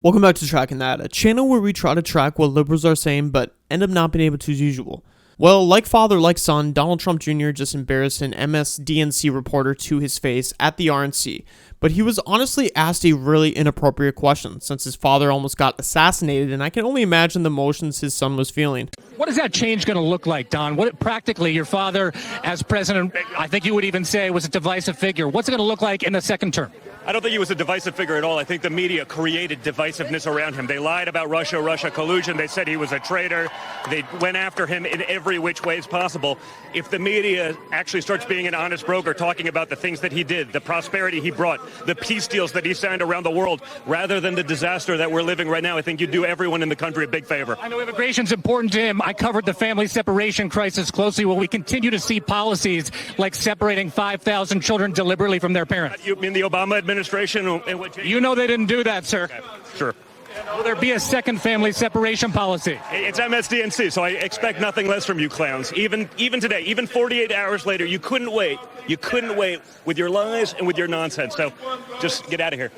Welcome back to Tracking That, a channel where we try to track what liberals are saying but end up not being able to as usual. Well, like father, like son, Donald Trump Jr. just embarrassed an MSDNC reporter to his face at the RNC, but he was honestly asked a really inappropriate question since his father almost got assassinated, and I can only imagine the emotions his son was feeling. What is that change going to look like, Don? What practically your father as president, I think you would even say, was a divisive figure. What's it going to look like in the second term? I don't think he was a divisive figure at all. I think the media created divisiveness around him. They lied about Russia collusion. They said he was a traitor. They went after him in every which way as possible. If the media actually starts being an honest broker, talking about the things that he did, the prosperity he brought, the peace deals that he signed around the world, rather than the disaster that we're living right now, I think you'd do everyone in the country a big favor. I know immigration's important to him. I covered the family separation crisis closely. Will we continue to see policies like separating 5,000 children deliberately from their parents? You mean the Obama administration? You know they didn't do that, sir. Okay, sure. Will there be a second family separation policy? It's MSDNC, so I expect nothing less from you clowns. Even today, even 48 hours later, you couldn't wait. You couldn't wait with your lies and with your nonsense. So just get out of here.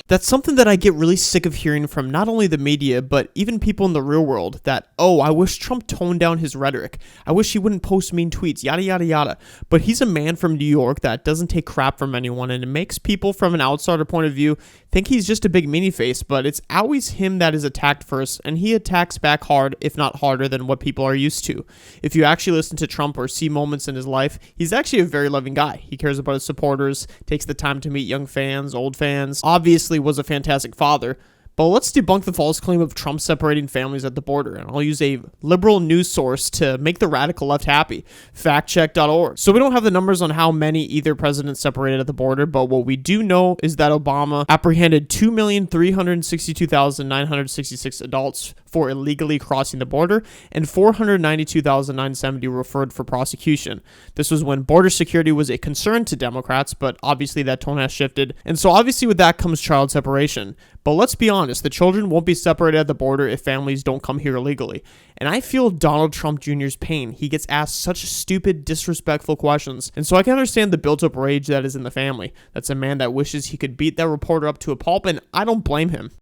That's something that I get really sick of hearing from not only the media, but even people in the real world, that, oh, I wish Trump toned down his rhetoric. I wish he wouldn't post mean tweets, yada, yada, yada. But he's a man from New York that doesn't take crap from anyone, and it makes people from an outsider point of view think he's just a big meanie face, but it's always him that is attacked first, and he attacks back hard, if not harder than what people are used to. If you actually listen to Trump or see moments in his life, he's actually a very loving guy. He cares about his supporters, takes the time to meet young fans, old fans, obviously was a fantastic father. But let's debunk the false claim of Trump separating families at the border, and I'll use a liberal news source to make the radical left happy, factcheck.org. So we don't have the numbers on how many either president separated at the border, but what we do know is that Obama apprehended 2,362,966 adults for illegally crossing the border, and 492,970 referred for prosecution. This was when border security was a concern to Democrats, but obviously that tone has shifted, and so obviously with that comes child separation. But let's be honest, the children won't be separated at the border if families don't come here illegally. And I feel Donald Trump Jr.'s pain. He gets asked such stupid, disrespectful questions. And so I can understand the built-up rage that is in the family. That's a man that wishes he could beat that reporter up to a pulp, and I don't blame him.